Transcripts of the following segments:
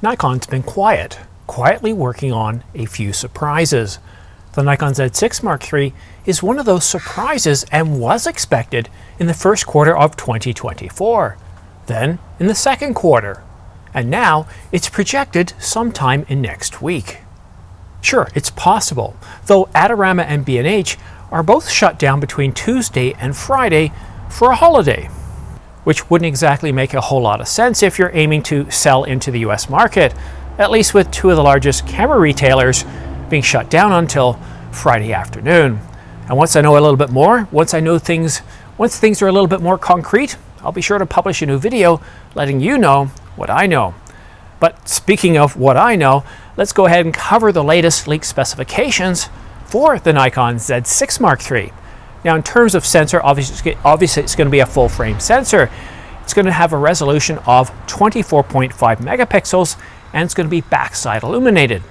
Nikon's been quietly working on a few surprises. The Nikon Z6 Mark III is one of those surprises and was expected in the first quarter of 2024, then in the second quarter, and now it's projected sometime in next week. Sure, it's possible, though Adorama and B&H are both shut down between Tuesday and Friday for a holiday, which wouldn't exactly make a whole lot of sense if you're aiming to sell into the US market, at least with two of the largest camera retailers being shut down until Friday afternoon. And once I know a little bit more, once things are a little bit more concrete, I'll be sure to publish a new video letting you know what I know. But speaking of what I know, let's go ahead and cover the latest leaked specifications for the Nikon Z6 Mark III. Now, in terms of sensor, obviously it's going to be a full frame sensor. It's going to have a resolution of 24.5 megapixels, and it's going to be backside illuminated.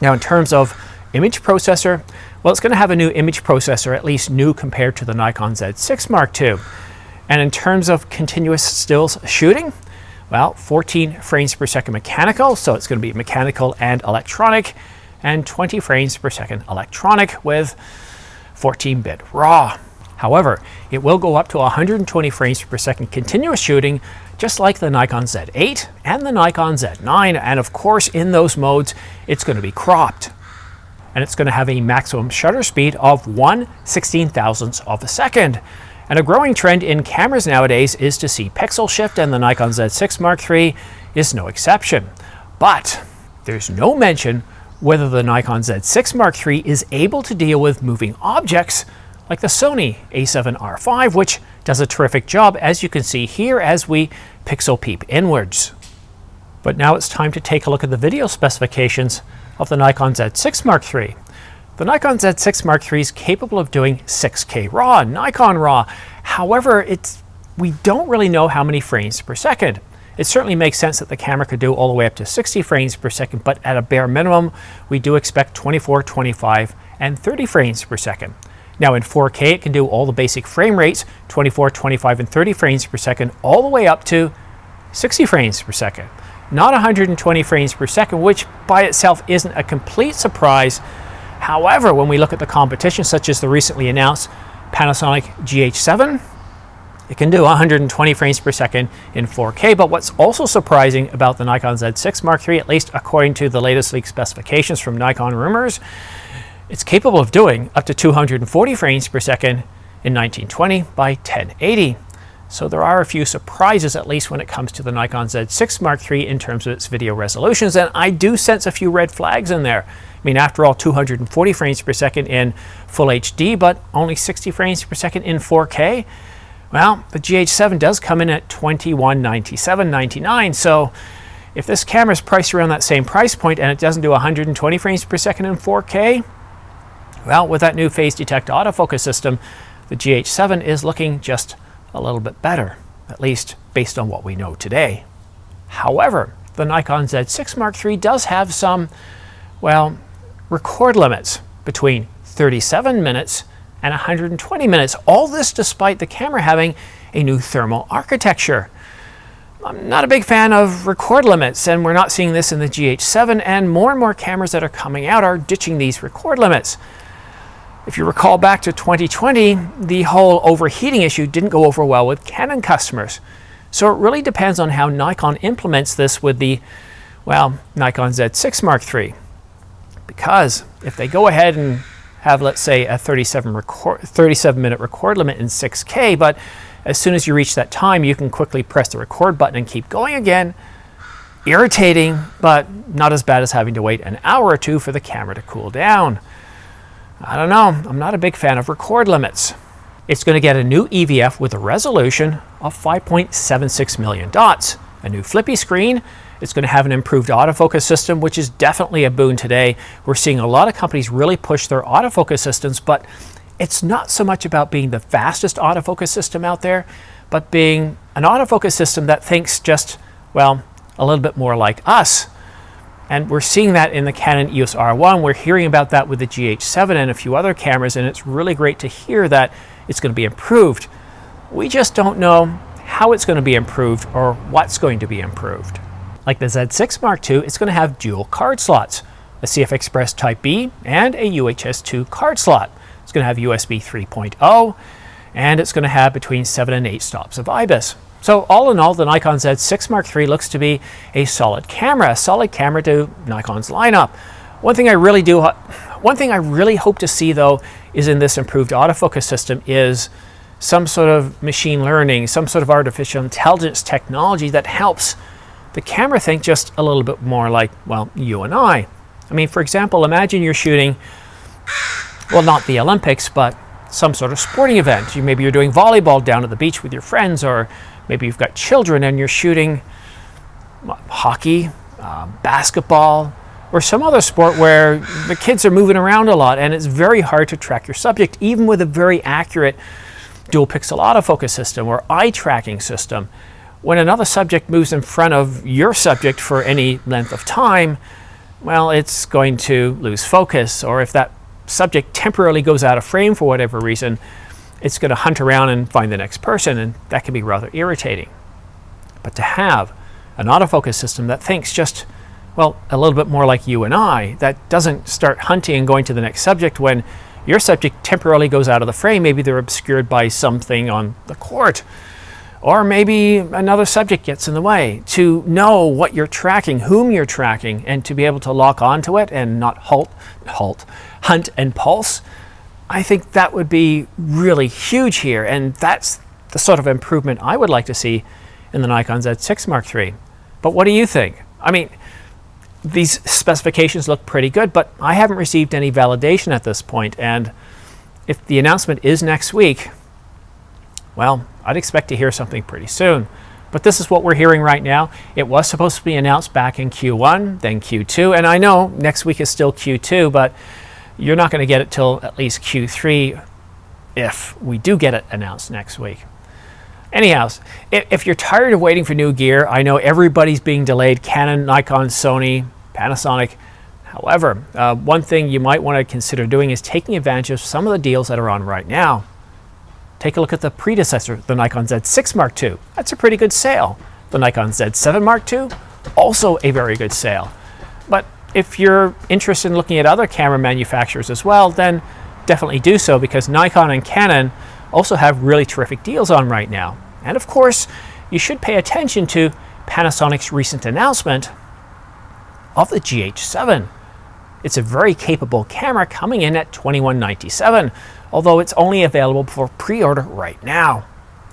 Now, in terms of image processor, well, it's going to have a new image processor, at least new compared to the Nikon Z6 Mark II. And in terms of continuous stills shooting, well, 14 frames per second mechanical, so it's going to be mechanical and electronic, and 20 frames per second electronic with 14-bit RAW. However, it will go up to 120 frames per second continuous shooting, just like the Nikon Z8 and the Nikon Z9, and of course in those modes it's going to be cropped. And it's going to have a maximum shutter speed of 1/16,000th of a second. And a growing trend in cameras nowadays is to see pixel shift, and the Nikon Z6 Mark III is no exception. But there's no mention whether the Nikon Z6 Mark III is able to deal with moving objects like the Sony a7R5, which does a terrific job, as you can see here as we pixel peep inwards. But now it's time to take a look at the video specifications of the Nikon Z6 Mark III. The Nikon Z6 Mark III is capable of doing 6K RAW, Nikon RAW. However, we don't really know how many frames per second. It certainly makes sense that the camera could do all the way up to 60 frames per second, but at a bare minimum, we do expect 24, 25, and 30 frames per second. Now in 4K, it can do all the basic frame rates, 24, 25, and 30 frames per second, all the way up to 60 frames per second. Not 120 frames per second, which by itself isn't a complete surprise. However, when we look at the competition, such as the recently announced Panasonic GH7, it can do 120 frames per second in 4K. But what's also surprising about the Nikon Z6 Mark III, at least according to the latest leaked specifications from Nikon rumors, it's capable of doing up to 240 frames per second in 1920 by 1080. So there are a few surprises, at least when it comes to the Nikon Z6 Mark III in terms of its video resolutions, and I do sense a few red flags in there. I mean, after all, 240 frames per second in full HD, but only 60 frames per second in 4K. Well, the GH7 does come in at $2197.99, so if this camera is priced around that same price point and it doesn't do 120 frames per second in 4K, well, with that new phase detect autofocus system, the GH7 is looking just a little bit better, at least based on what we know today. However, the Nikon Z6 Mark III does have some, well, record limits between 37 minutes and 120 minutes. All this despite the camera having a new thermal architecture. I'm not a big fan of record limits, and we're not seeing this in the GH7, and more cameras that are coming out are ditching these record limits. If you recall back to 2020, the whole overheating issue didn't go over well with Canon customers. So it really depends on how Nikon implements this with the, well, Nikon Z6 Mark III. Because if they go ahead and have, let's say, a 37-minute record limit in 6K, but as soon as you reach that time, you can quickly press the record button and keep going again. Irritating, but not as bad as having to wait an hour or two for the camera to cool down. I don't know, I'm not a big fan of record limits. It's going to get a new EVF with a resolution of 5.76 million dots, a new flippy screen. It's going to have an improved autofocus system, which is definitely a boon today. We're seeing a lot of companies really push their autofocus systems, but it's not so much about being the fastest autofocus system out there, but being an autofocus system that thinks just, well, a little bit more like us. And we're seeing that in the Canon EOS R1. We're hearing about that with the GH7 and a few other cameras, and it's really great to hear that it's going to be improved. We just don't know how it's going to be improved or what's going to be improved. Like the Z6 Mark II, it's going to have dual card slots, a CF Express Type B and a UHS 2 card slot. It's going to have USB 3.0, and it's going to have between 7 and 8 stops of IBIS. So all in all, the Nikon Z6 Mark III looks to be a solid camera to Nikon's lineup. One thing I really hope to see, though, is in this improved autofocus system is some sort of machine learning, some sort of artificial intelligence technology that helps the camera think just a little bit more like, well, you and I. I mean, for example, imagine you're shooting, well, not the Olympics, but some sort of sporting event. Maybe you're doing volleyball down at the beach with your friends, or maybe you've got children and you're shooting hockey, basketball, or some other sport where the kids are moving around a lot and it's very hard to track your subject, even with a very accurate dual pixel autofocus system or eye tracking system. When another subject moves in front of your subject for any length of time, well, it's going to lose focus. Or if that subject temporarily goes out of frame for whatever reason, it's going to hunt around and find the next person, and that can be rather irritating. But to have an autofocus system that thinks just, well, a little bit more like you and I, that doesn't start hunting and going to the next subject when your subject temporarily goes out of the frame. Maybe they're obscured by something on the court, or maybe another subject gets in the way. To know what you're tracking, whom you're tracking, and to be able to lock onto it and not hunt and pulse, I think that would be really huge here, and that's the sort of improvement I would like to see in the Nikon Z6 Mark III. But what do you think? I mean, these specifications look pretty good, but I haven't received any validation at this point, and if the announcement is next week, well, I'd expect to hear something pretty soon. But this is what we're hearing right now. It was supposed to be announced back in Q1, then Q2, and I know next week is still Q2, but you're not going to get it till at least Q3 if we do get it announced next week. Anyhow, if you're tired of waiting for new gear, I know everybody's being delayed, Canon, Nikon, Sony, Panasonic. However, one thing you might want to consider doing is taking advantage of some of the deals that are on right now. Take a look at the predecessor, the Nikon Z6 Mark II. That's a pretty good sale. The Nikon Z7 Mark II, also a very good sale. But if you're interested in looking at other camera manufacturers as well, then definitely do so, because Nikon and Canon also have really terrific deals on right now. And of course, you should pay attention to Panasonic's recent announcement of the GH7. It's a very capable camera coming in at $2197, although it's only available for pre-order right now.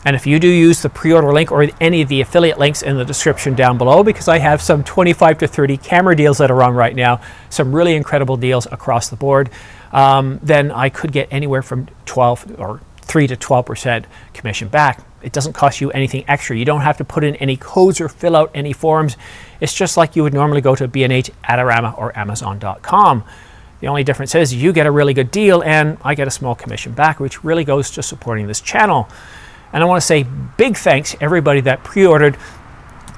And if you do use the pre-order link or any of the affiliate links in the description down below, because I have some 25 to 30 camera deals that are on right now, some really incredible deals across the board, then I could get anywhere from 3 to 12% commission back. It doesn't cost you anything extra. You don't have to put in any codes or fill out any forms. It's just like you would normally go to B&H, Adorama, or Amazon.com. The only difference is you get a really good deal and I get a small commission back, which really goes to supporting this channel. And I want to say big thanks to everybody that pre-ordered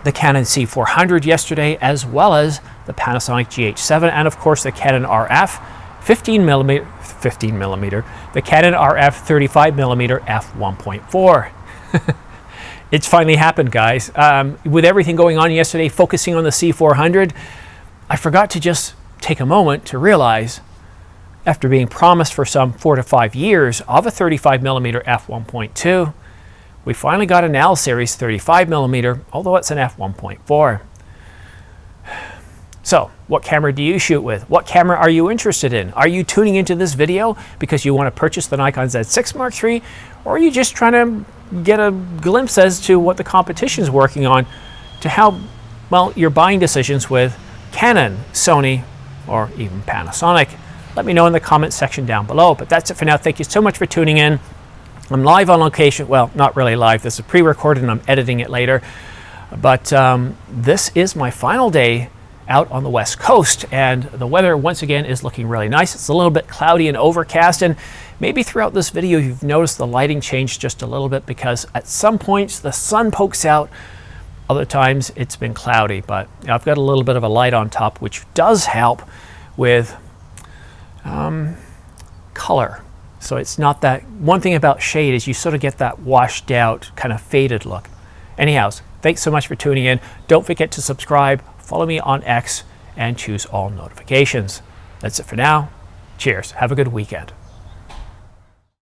the Canon C400 yesterday, as well as the Panasonic GH7, and of course the Canon RF 15mm, the Canon RF 35mm f1.4. It's finally happened, guys. With everything going on yesterday, focusing on the C400, I forgot to just take a moment to realize, after being promised for some 4 to 5 years of a 35mm f1.2, we finally got an L series 35mm, although it's an f1.4. So, what camera do you shoot with? What camera are you interested in? Are you tuning into this video because you want to purchase the Nikon Z6 Mark III, or are you just trying to get a glimpse as to what the competition is working on to help, well, your buying decisions with Canon, Sony, or even Panasonic? Let me know in the comments section down below. But that's it for now. Thank you so much for tuning in. I'm live on location. Well, not really live. This is pre-recorded and I'm editing it later. But this is my final day out on the West Coast, and the weather once again is looking really nice. It's a little bit cloudy and overcast, and maybe throughout this video you've noticed the lighting changed just a little bit because at some points the sun pokes out, other times it's been cloudy, but I've got a little bit of a light on top, which does help with color. So it's not that, one thing about shade is you sort of get that washed out kind of faded look. Anyhow, Thanks so much for tuning in. Don't forget to subscribe, follow me on X, and choose all notifications. That's it for now. Cheers. Have a good weekend.